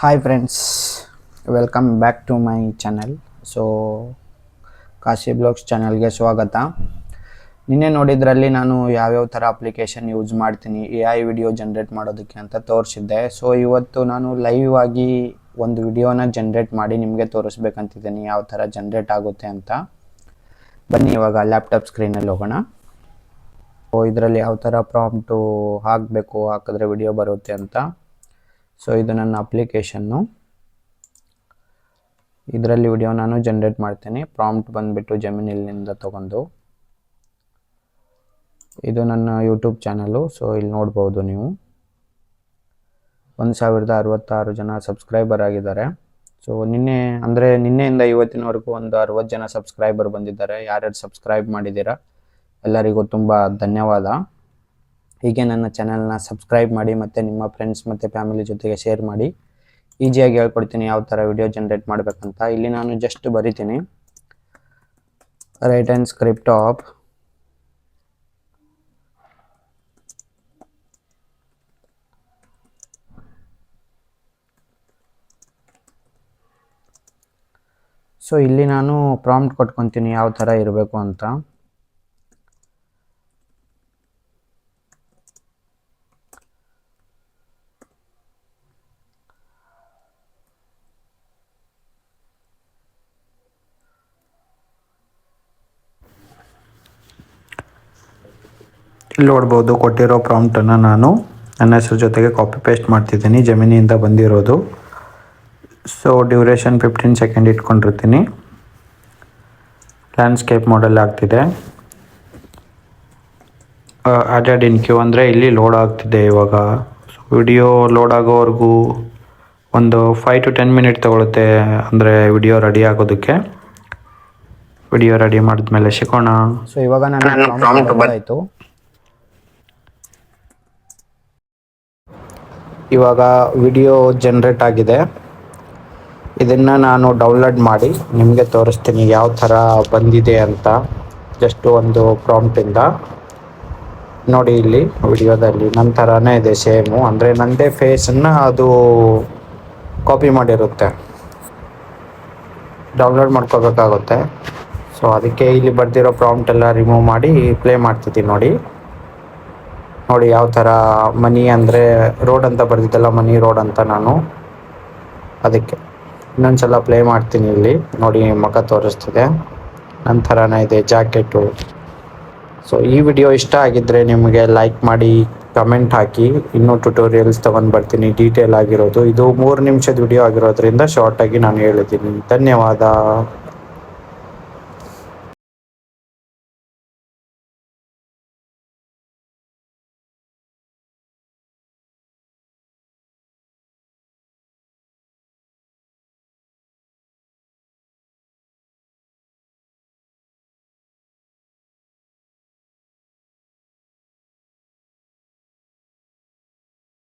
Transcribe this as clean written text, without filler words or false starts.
Hi friends, welcome back to my channel. So Kashi blogs ಚಾನಲ್ಗೆ ಸ್ವಾಗತ. ನಿನ್ನೆ ನೋಡಿದ್ರಲ್ಲಿ ನಾನು ಯಾವ್ಯಾವ ಥರ ಅಪ್ಲಿಕೇಶನ್ ಯೂಸ್ ಮಾಡ್ತೀನಿ AI ವಿಡಿಯೋ ಜನ್ರೇಟ್ ಮಾಡೋದಕ್ಕೆ ಅಂತ ತೋರಿಸಿದ್ದೆ. ಸೊ ಇವತ್ತು ನಾನು ಲೈವ್ ಆಗಿ ಒಂದು ವಿಡಿಯೋನ ಜನ್ರೇಟ್ ಮಾಡಿ ನಿಮಗೆ ತೋರಿಸ್ಬೇಕಂತಿದ್ದೀನಿ ಯಾವ ಥರ ಜನ್ರೇಟ್ ಆಗುತ್ತೆ ಅಂತ. ಬನ್ನಿ ಇವಾಗ ಲ್ಯಾಪ್ಟಾಪ್ ಸ್ಕ್ರೀನಲ್ಲಿ ಹೋಗೋಣ. ಸೊ ಇದರಲ್ಲಿ ಯಾವ ಥರ ಪ್ರಾಂಪ್ಟು ಹಾಕಬೇಕು, ಹಾಕಿದ್ರೆ ವಿಡಿಯೋ ಬರುತ್ತೆ ಅಂತ. ಸೊ ಇದು ನನ್ನ ಅಪ್ಲಿಕೇಶನ್ನು. ಇದರಲ್ಲಿ ವಿಡಿಯೋ ನಾನು ಜನ್ರೇಟ್ ಮಾಡ್ತೀನಿ. ಪ್ರಾಂಪ್ಟ್ ಬಂದುಬಿಟ್ಟು ಜೆಮಿನಿಲಿಂದ ತೊಗೊಂಡು. ಇದು ನನ್ನ ಯೂಟ್ಯೂಬ್ ಚಾನಲು. ಸೊ ಇಲ್ಲಿ ನೋಡ್ಬೋದು ನೀವು 1066 ಜನ ಸಬ್ಸ್ಕ್ರೈಬರ್ ಆಗಿದ್ದಾರೆ. ಸೊ ನಿನ್ನೆಯಿಂದ ಇವತ್ತಿನವರೆಗೂ ಒಂದು 60 ಜನ ಸಬ್ಸ್ಕ್ರೈಬರ್ ಬಂದಿದ್ದಾರೆ. ಯಾರ್ಯಾರು ಸಬ್ಸ್ಕ್ರೈಬ್ ಮಾಡಿದ್ದೀರಾ ಎಲ್ಲರಿಗೂ ತುಂಬ ಧನ್ಯವಾದ. ಹೀಗೆ ನನ್ನ ಚಾನಲ್ನ ಸಬ್ಸ್ಕ್ರೈಬ್ ಮಾಡಿ ಮತ್ತು ನಿಮ್ಮ ಫ್ರೆಂಡ್ಸ್ ಮತ್ತು ಫ್ಯಾಮಿಲಿ ಜೊತೆಗೆ ಶೇರ್ ಮಾಡಿ. ಈಸಿಯಾಗಿ ಹೇಳ್ಕೊಡ್ತೀನಿ ಯಾವ ಥರ ವಿಡಿಯೋ ಜನ್ರೇಟ್ ಮಾಡಬೇಕಂತ. ಇಲ್ಲಿ ನಾನು ಜಸ್ಟ್ ಬರಿತೀನಿ right and script of so ಇಲ್ಲಿ ನಾನು ಪ್ರಾಂಪ್ಟ್ ಕೊಟ್ಕೊತೀನಿ ಯಾವ ಥರ ಇರಬೇಕು ಅಂತ. ಇಲ್ಲಿ ನೋಡ್ಬೋದು ಕೊಟ್ಟಿರೋ ಪ್ರಾಂಪ್ಟನ್ನು ನಾನು ನನ್ನ ಹೆಸರು ಜೊತೆಗೆ ಕಾಪಿ ಪೇಸ್ಟ್ ಮಾಡ್ತಿದ್ದೀನಿ. ಜೆಮಿನಿಯಿಂದ ಬಂದಿರೋದು. ಸೊ ಡ್ಯೂರೇಷನ್ 15 ಸೆಕೆಂಡ್ ಇಟ್ಕೊಂಡಿರ್ತೀನಿ. ಲ್ಯಾಂಡ್ಸ್ಕೇಪ್ ಮಾಡೆಲ್ ಆಗ್ತಿದೆ. ಆ್ಯಡೆಡ್ ಇನ್ ಕ್ಯೂ ಅಂದರೆ ಇಲ್ಲಿ ಲೋಡ್ ಆಗ್ತಿದೆ ಇವಾಗ. ವಿಡಿಯೋ ಲೋಡ್ ಆಗೋವರೆಗೂ ಒಂದು 5 to 10 ಮಿನಿಟ್ ತಗೊಳುತ್ತೆ, ಅಂದರೆ ವಿಡಿಯೋ ರೆಡಿ ಆಗೋದಕ್ಕೆ. ವಿಡಿಯೋ ರೆಡಿ ಮಾಡಿದ್ಮೇಲೆ ಸಿಗೋಣ. ಸೊ ಇವಾಗ ನಾನು ಪ್ರಾಂಪ್ಟ್ ಬಂದಾಯಿತು. ಇವಾಗ ವಿಡಿಯೋ ಜನ್ರೇಟ್ ಆಗಿದೆ. ಇದನ್ನು ನಾನು ಡೌನ್ಲೋಡ್ ಮಾಡಿ ನಿಮಗೆ ತೋರಿಸ್ತೀನಿ ಯಾವ ಥರ ಬಂದಿದೆ ಅಂತ. ಜಸ್ಟ್ ಒಂದು ಪ್ರಾಂಪ್ಟಿಂದ ನೋಡಿ. ಇಲ್ಲಿ ವಿಡಿಯೋದಲ್ಲಿ ನನ್ನ ಥರನೇ ಇದೆ ಸೇಮು, ಅಂದರೆ ನನ್ನದೇ ಫೇಸನ್ನು ಅದು ಕಾಪಿ ಮಾಡಿರುತ್ತೆ. ಡೌನ್ಲೋಡ್ ಮಾಡ್ಕೋಬೇಕಾಗುತ್ತೆ. ಸೊ ಅದಕ್ಕೆ ಇಲ್ಲಿ ಬರ್ದಿರೋ ಪ್ರಾಂಪ್ಟ್ ಎಲ್ಲ ರಿಮೂವ್ ಮಾಡಿ ಪ್ಲೇ ಮಾಡ್ತಿದ್ದೀನಿ ನೋಡಿ ಯಾವ ಥರ ಮನಿ ಅಂದರೆ ರೋಡ್ ಅಂತ ಬರ್ದಿದ್ದಲ್ಲ, ಮನಿ ರೋಡ್ ಅಂತ. ನಾನು ಅದಕ್ಕೆ ಇನ್ನೊಂದ್ಸಲ ಪ್ಲೇ ಮಾಡ್ತೀನಿ. ಇಲ್ಲಿ ನೋಡಿ ಮುಖ ತೋರಿಸ್ತಿದೆ, ನನ್ನ ಥರನೇ ಇದೆ ಜಾಕೆಟು. ಸೊ ಈ ವಿಡಿಯೋ ಇಷ್ಟ ಆಗಿದ್ದರೆ ನಿಮಗೆ ಲೈಕ್ ಮಾಡಿ, ಕಮೆಂಟ್ ಹಾಕಿ. ಇನ್ನೂ ಟ್ಯುಟೋರಿಯಲ್ಸ್ ತೊಗೊಂಡು ಬರ್ತೀನಿ ಡೀಟೇಲ್ ಆಗಿರೋದು. ಇದು 3 ನಿಮಿಷದ ವಿಡಿಯೋ ಆಗಿರೋದ್ರಿಂದ ಶಾರ್ಟಾಗಿ ನಾನು ಹೇಳಿದ್ದೀನಿ. ಧನ್ಯವಾದ.